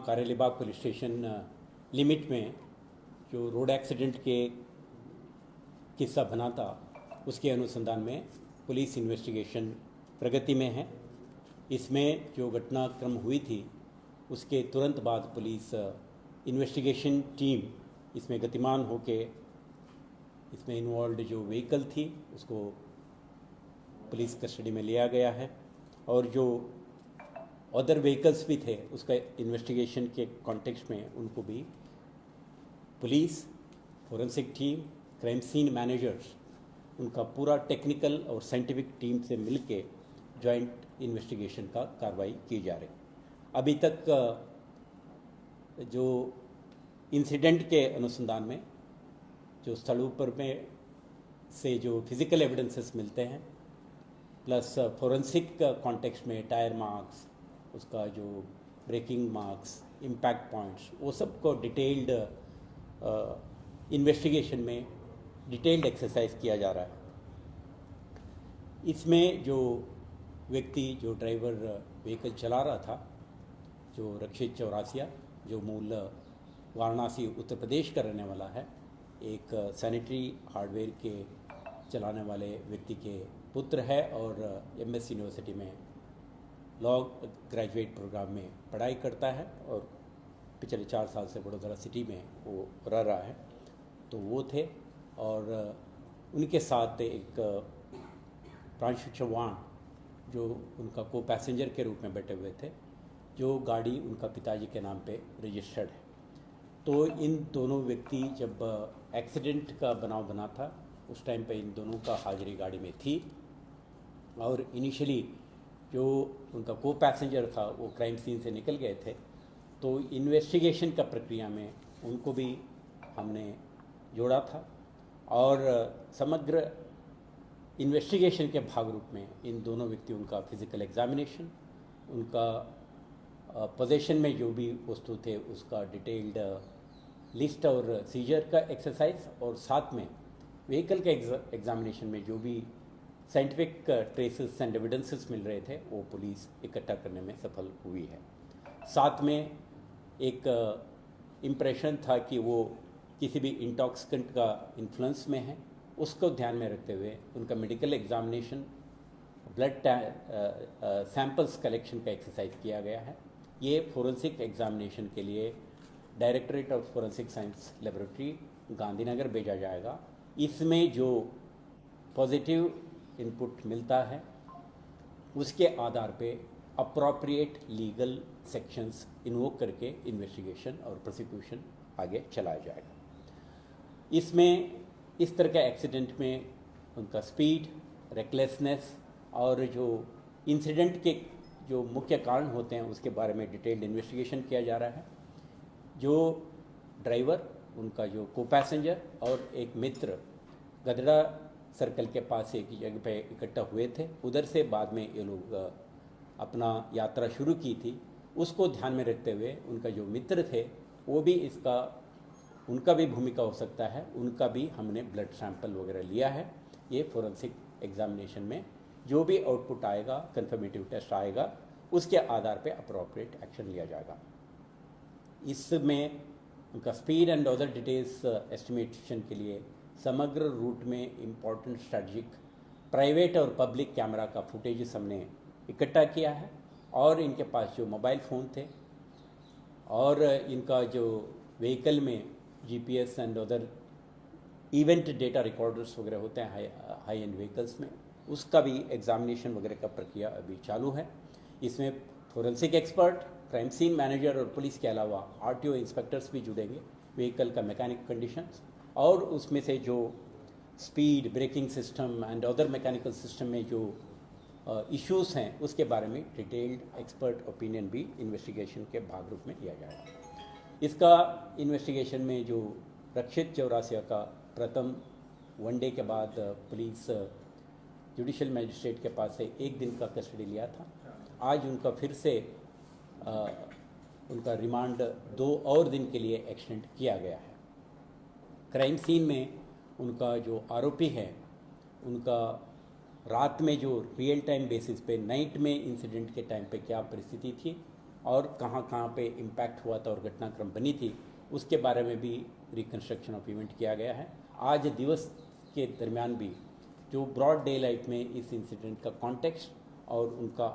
Karelibaug police station limit में जो road accident के किस्सा बना था उसके अनुसंधान में पुलिस इन्वेस्टिगेशन प्रगति में है। इसमें जो घटनाक्रम हुई थी उसके तुरंत बाद पुलिस इन्वेस्टिगेशन टीम इसमें गतिमान होके इसमें इन्वॉल्व जो व्हीकल थी उसको पुलिस कस्टडी में लिया गया है और जो अदर व्हीकल्स भी थे उसका इन्वेस्टिगेशन के कॉन्टेक्स्ट में उनको भी police, forensic team, crime scene managers उनका पूरा टेक्निकल और साइंटिफिक टीम से मिलके जॉइंट इन्वेस्टिगेशन का कार्रवाई की जा रही। अभी तक जो इंसिडेंट के अनुसंधान में जो स्थलों पर में से जो फिज़िकल एविडेंसेस मिलते हैं प्लस फोरेंसिक कॉन्टेक्स्ट में टायर मार्क्स, उसका जो ब्रेकिंग मार्क्स, इम्पैक्ट पॉइंट्स, वो सब को डिटेल्ड इन्वेस्टिगेशन में डिटेल्ड एक्सरसाइज किया जा रहा है। इसमें जो व्यक्ति जो ड्राइवर व्हीकल चला रहा था जो रक्षित चौरासिया जो मूल वाराणसी उत्तर प्रदेश का रहने वाला है, एक सैनिटरी हार्डवेयर के चलाने वाले व्यक्ति के पुत्र है और एमएस यूनिवर्सिटी में लॉ ग्रेजुएट प्रोग्राम में पढ़ाई करता है और पिछले 4 साल से वडोदरा सिटी में वो रह रहा है। तो वो थे और उनके साथ एक प्रांशु चौहान जो उनका को पैसेंजर के रूप में बैठे हुए थे, जो गाड़ी उनका पिताजी के नाम पे रजिस्टर्ड है। तो इन दोनों व्यक्ति जब एक्सीडेंट का बनाव बना था उस टाइम पे इन दोनों का हाजिरी गाड़ी में थी और इनिशियली जो उनका को पैसेंजर था वो क्राइम सीन से निकल गए थे। तो इन्वेस्टिगेशन का प्रक्रिया में उनको भी हमने जोड़ा था और समग्र इन्वेस्टिगेशन के भाग रूप में इन दोनों व्यक्तियों का फिज़िकल एग्जामिनेशन, उनका पोजेशन में जो भी वस्तु थे उसका डिटेल्ड लिस्ट और सीजर का एक्सरसाइज और साथ में व्हीकल के एग्जामिनेशन में जो भी साइंटिफिक ट्रेसेस एंड एविडेंसेस मिल रहे थे वो पुलिस इकट्ठा करने में सफल हुई है। साथ में एक इम्प्रेशन था कि वो किसी भी इंटॉक्सिकेंट का इन्फ्लुएंस में है, उसको ध्यान में रखते हुए उनका medical examination, blood samples collection का एक्सरसाइज किया गया है। ये फोरेंसिक एग्जामिनेशन के लिए directorate of forensic science laboratory Gandhinagar भेजा जाएगा। इसमें जो पॉजिटिव इनपुट मिलता है उसके आधार पे अप्रोप्रिएट लीगल सेक्शंस इन्वोक करके इन्वेस्टिगेशन और प्रोसिक्यूशन आगे चलाया जाएगा। इसमें इस तरह के एक्सीडेंट में उनका स्पीड, रेकलेसनेस और जो इंसिडेंट के जो मुख्य कारण होते हैं उसके बारे में डिटेल्ड इन्वेस्टिगेशन किया जा रहा है। जो ड्राइवर, उनका जो को पैसेंजर और एक मित्र गदड़ा सर्कल के पास एक जगह पे इकट्ठा हुए थे, उधर से बाद में ये लोग अपना यात्रा शुरू की थी। उसको ध्यान में रखते हुए उनका जो मित्र थे वो भी उनका भी भूमिका हो सकता है, उनका भी हमने ब्लड सैंपल वगैरह लिया है। ये फोरेंसिक एग्जामिनेशन में जो भी आउटपुट आएगा, कंफर्मेटिव टेस्ट आएगा, उसके आधार पे अप्रोप्रिएट एक्शन लिया जाएगा। इसमें उनका speed and other details estimation के लिए समग्र रूट में इम्पॉर्टेंट स्ट्रेटजिक प्राइवेट और पब्लिक कैमरा का फुटेज हमने इकट्ठा किया है और इनके पास जो मोबाइल फ़ोन थे और इनका जो व्हीकल में GPS and other event data recorders वगैरह होते हैं हाई एंड व्हीकल्स में, उसका भी एग्जामिनेशन वगैरह का प्रक्रिया अभी चालू है। इसमें forensic expert, crime scene manager और पुलिस के अलावा आरटीओ इंस्पेक्टर्स भी जुड़ेंगे। व्हीकल का मैकेनिक कंडीशंस और उसमें से जो speed, braking system and other mechanical system में जो इश्यूज़ हैं उसके बारे में डिटेल्ड एक्सपर्ट ओपिनियन भी इन्वेस्टिगेशन के भाग रूप में लिया जाएगा। इसका इन्वेस्टिगेशन में जो रक्षित चौरासिया का प्रथम वनडे के बाद पुलिस जुडिशियल मजिस्ट्रेट के पास से 1 दिन का कस्टडी लिया था। आज उनका फिर से उनका रिमांड 2 और दिन के लिए एक्सटेंड किया गया है। क्राइम सीन में उनका जो आरोपी है उनका रात में जो रियल टाइम बेसिस पे नाइट में इंसिडेंट के टाइम पे क्या परिस्थिति थी और कहाँ कहाँ पे इम्पैक्ट हुआ था और घटनाक्रम बनी थी, उसके बारे में भी रिकन्स्ट्रक्शन ऑफ इवेंट किया गया है। आज दिवस के दरमियान भी जो ब्रॉड डे लाइट में इस इंसिडेंट का कॉन्टेक्स्ट और उनका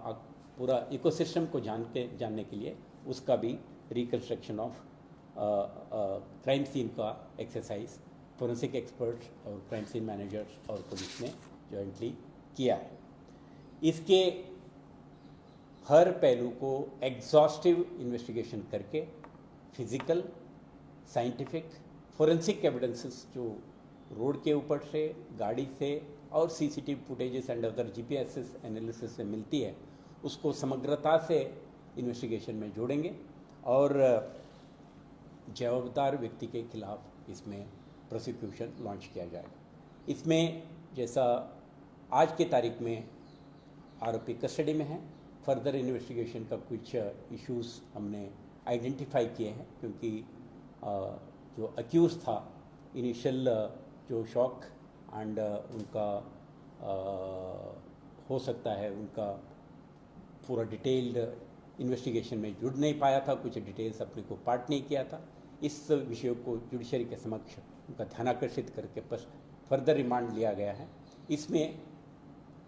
पूरा इकोसिस्टम को जानने के लिए उसका भी रिकन्स्ट्रक्शन ऑफ क्राइम सीन का एक्सरसाइज फोरेंसिक एक्सपर्ट्स और क्राइम सीन मैनेजर्स और पुलिस ने जॉइंटली किया है। इसके हर पहलू को एग्जॉस्टिव इन्वेस्टिगेशन करके फिजिकल, साइंटिफिक, फोरेंसिक एविडेंसेस जो रोड के ऊपर से, गाड़ी से और CCTV footages and other GPS analysis से मिलती है, उसको समग्रता से इन्वेस्टिगेशन में जोड़ेंगे और जवाबदार व्यक्ति के खिलाफ इसमें प्रोसिक्यूशन लॉन्च किया जाएगा। इसमें जैसा आज की तारीख में आरोपी कस्टडी में है, फर्दर इन्वेस्टिगेशन का कुछ इश्यूज हमने आइडेंटिफाई किए हैं, क्योंकि जो अक्यूज था इनिशियल जो शॉक एंड उनका हो सकता है उनका पूरा डिटेल्ड इन्वेस्टिगेशन में जुड़ नहीं पाया था, कुछ डिटेल्स अपने को पार्ट नहीं किया था। इस विषय को जुडिशरी के समक्ष उनका ध्यानाकर्षित करके फर्दर रिमांड लिया गया है। इसमें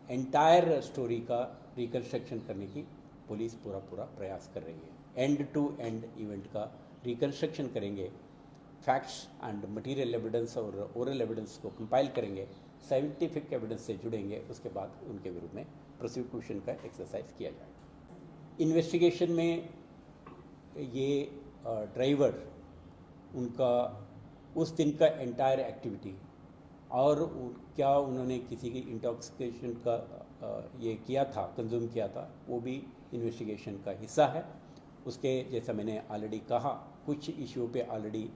एंटायर स्टोरी का रिकन्स्ट्रक्शन करने की पुलिस पूरा प्रयास कर रही है। एंड टू एंड इवेंट का रिकन्स्ट्रक्शन करेंगे, फैक्ट्स एंड मटेरियल एविडेंस और ओरल एविडेंस को कंपाइल करेंगे, साइंटिफिक एविडेंस से जुड़ेंगे, उसके बाद उनके विरुद्ध में प्रोसिक्यूशन का एक्सरसाइज किया जाएगा। इन्वेस्टिगेशन में ये ड्राइवर उनका उस दिन का एंटायर एक्टिविटी और क्या उन्होंने किसी की इंटॉक्सिकेशन का ये किया था, कंज्यूम किया था, वो भी इन्वेस्टिगेशन का हिस्सा है। उसके जैसा मैंने ऑलरेडी कहा, कुछ इश्यू पे ऑलरेडी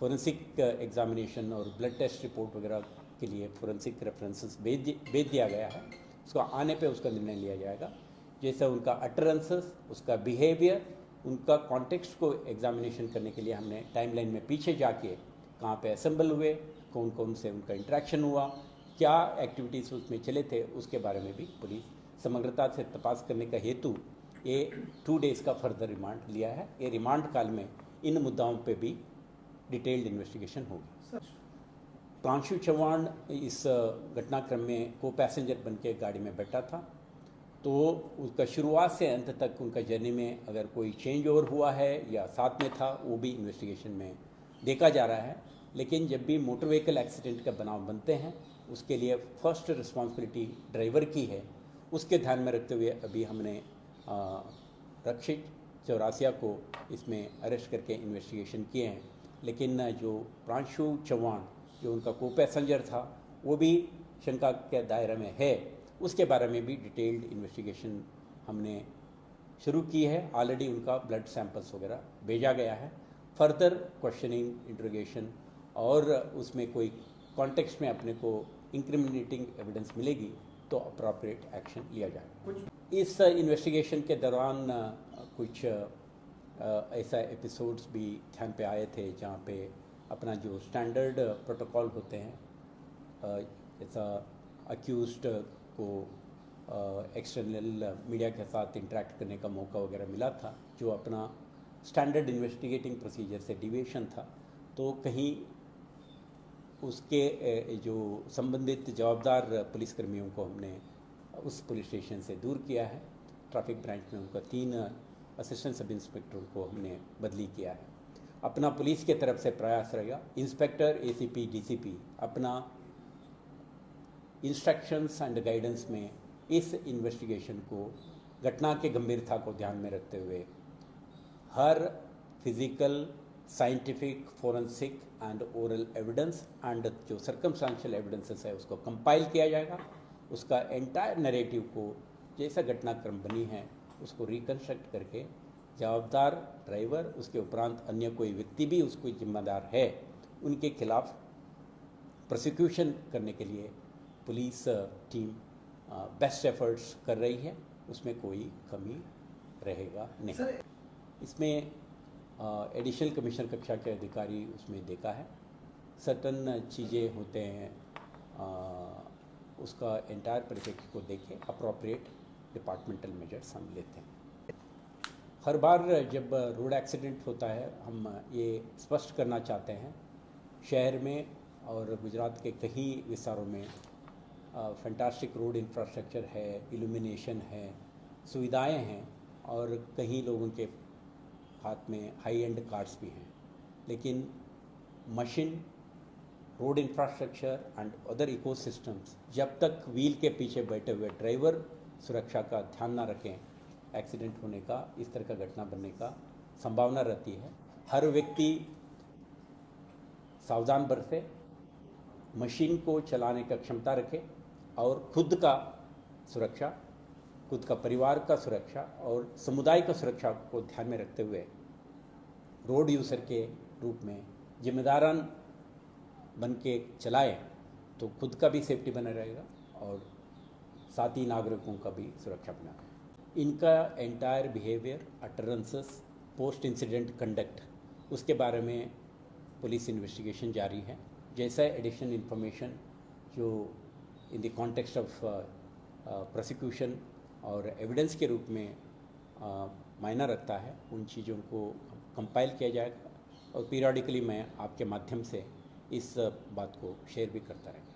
फोरेंसिक एग्जामिनेशन और ब्लड टेस्ट रिपोर्ट वगैरह के लिए फोरेंसिक रेफरेंसेस भेज दिया गया है। उसका आने पे उसका निर्णय लिया जाएगा। जैसा उनका अटरेंसेस, उसका बिहेवियर, उनका कॉन्टेक्स्ट को एग्जामिनेशन करने के लिए हमने टाइमलाइन में पीछे जाके कहाँ पे असेंबल हुए, कौन कौन से उनका इंटरेक्शन हुआ, क्या एक्टिविटीज़ उसमें चले थे, उसके बारे में भी पुलिस समग्रता से तपास करने का हेतु ये 2 डेज़ का फर्दर रिमांड लिया है। ये रिमांड काल में इन मुद्दाओं पे भी डिटेल्ड इन्वेस्टिगेशन होगी। प्रांशु चौहान इस घटनाक्रम में को पैसेंजर बन के गाड़ी में बैठा था, तो उसका शुरुआत से अंत तक उनका जर्नी में अगर कोई चेंज ओवर हुआ है या साथ में था, वो भी इन्वेस्टिगेशन में देखा जा रहा है। लेकिन जब भी मोटर व्हीकल एक्सीडेंट का बनाव बनते हैं, उसके लिए फर्स्ट रिस्पॉन्सिबिलिटी ड्राइवर की है। उसके ध्यान में रखते हुए अभी हमने रक्षित चौरासिया को इसमें अरेस्ट करके इन्वेस्टिगेशन किए हैं। लेकिन जो प्रांशु चौहान जो उनका को पैसेंजर था, वो भी शंका के दायरे में है। उसके बारे में भी डिटेल्ड इन्वेस्टिगेशन हमने शुरू की है। ऑलरेडी उनका ब्लड सैंपल्स वगैरह भेजा गया है। फर्दर क्वेश्चनिंग, इंट्रोगेशन और उसमें कोई कॉन्टेक्स्ट में अपने को इंक्रिमिनेटिंग एविडेंस मिलेगी तो अप्रोप्रिएट एक्शन लिया जाएगा। इस इन्वेस्टिगेशन के दौरान कुछ ऐसा एपिसोड्स भी ध्यान पे आए थे जहाँ पे अपना जो स्टैंडर्ड प्रोटोकॉल होते हैं, जैसा अक्यूज्ड को एक्सटर्नल मीडिया के साथ इंटरेक्ट करने का मौका वगैरह मिला था, जो अपना स्टैंडर्ड इन्वेस्टिगेटिंग प्रोसीजर से डिविएशन था, तो कहीं उसके जो संबंधित जवाबदार पुलिसकर्मियों को हमने उस पुलिस स्टेशन से दूर किया है। ट्रैफिक ब्रांच में उनका 3 असिस्टेंट सब इंस्पेक्टरों को हमने बदली किया है। अपना पुलिस के तरफ से प्रयास रहेगा, इंस्पेक्टर, एसीपी, डीसीपी अपना इंस्ट्रक्शंस एंड गाइडेंस में इस इन्वेस्टिगेशन को घटना के गंभीरता को ध्यान में रखते हुए हर physical, scientific, forensic and oral evidence and जो सर्कमस्टेंशियल एविडेंसेस है उसको कंपाइल किया जाएगा। उसका एंटायर नैरेटिव को जैसा घटनाक्रम बनी है उसको रिकन्स्ट्रक्ट करके जवाबदार ड्राइवर, उसके उपरांत अन्य कोई व्यक्ति भी उसको जिम्मेदार है, उनके खिलाफ प्रोसिक्यूशन करने के लिए पुलिस टीम बेस्ट एफर्ट्स कर रही है। उसमें कोई कमी रहेगा नहीं। इसमें एडिशनल कमिश्नर कक्षा के अधिकारी उसमें देखा है, सर्टन चीज़ें होते हैं, उसका एंटायर परिप्रेक्ष्य को देखे अप्रोप्रिएट डिपार्टमेंटल मेजर्स हम लेते हैं। हर बार जब रोड एक्सीडेंट होता है हम ये स्पष्ट करना चाहते हैं, शहर में और गुजरात के कई विस्तारों में फैंटास्टिक रोड इंफ्रास्ट्रक्चर है, इल्यूमिनेशन है, सुविधाएं हैं और कई लोगों के हाथ में हाई एंड कार्स भी हैं, लेकिन machine, road infrastructure and other ecosystems जब तक व्हील के पीछे बैठे हुए ड्राइवर सुरक्षा का ध्यान ना रखें, एक्सीडेंट होने का, इस तरह का घटना बनने का संभावना रहती है। हर व्यक्ति सावधान बरते, मशीन को चलाने का क्षमता रखे और खुद का सुरक्षा, खुद का परिवार का सुरक्षा और समुदाय का सुरक्षा को ध्यान में रखते हुए रोड यूज़र के रूप में जिम्मेदारान बन के चलाएं तो खुद का भी सेफ्टी बना रहेगा और साथ ही नागरिकों का भी सुरक्षा बना रहेगा। इनका entire behaviour, utterances, post incident conduct, उसके बारे में पुलिस इन्वेस्टिगेशन जारी है। जैसा एडिशनल इन्फॉर्मेशन जो in the context of prosecution और एविडेंस के रूप में मायना रखता है, उन चीज़ों को कंपाइल किया जाएगा और पीरियडिकली मैं आपके माध्यम से इस बात को शेयर भी करता रहेगा।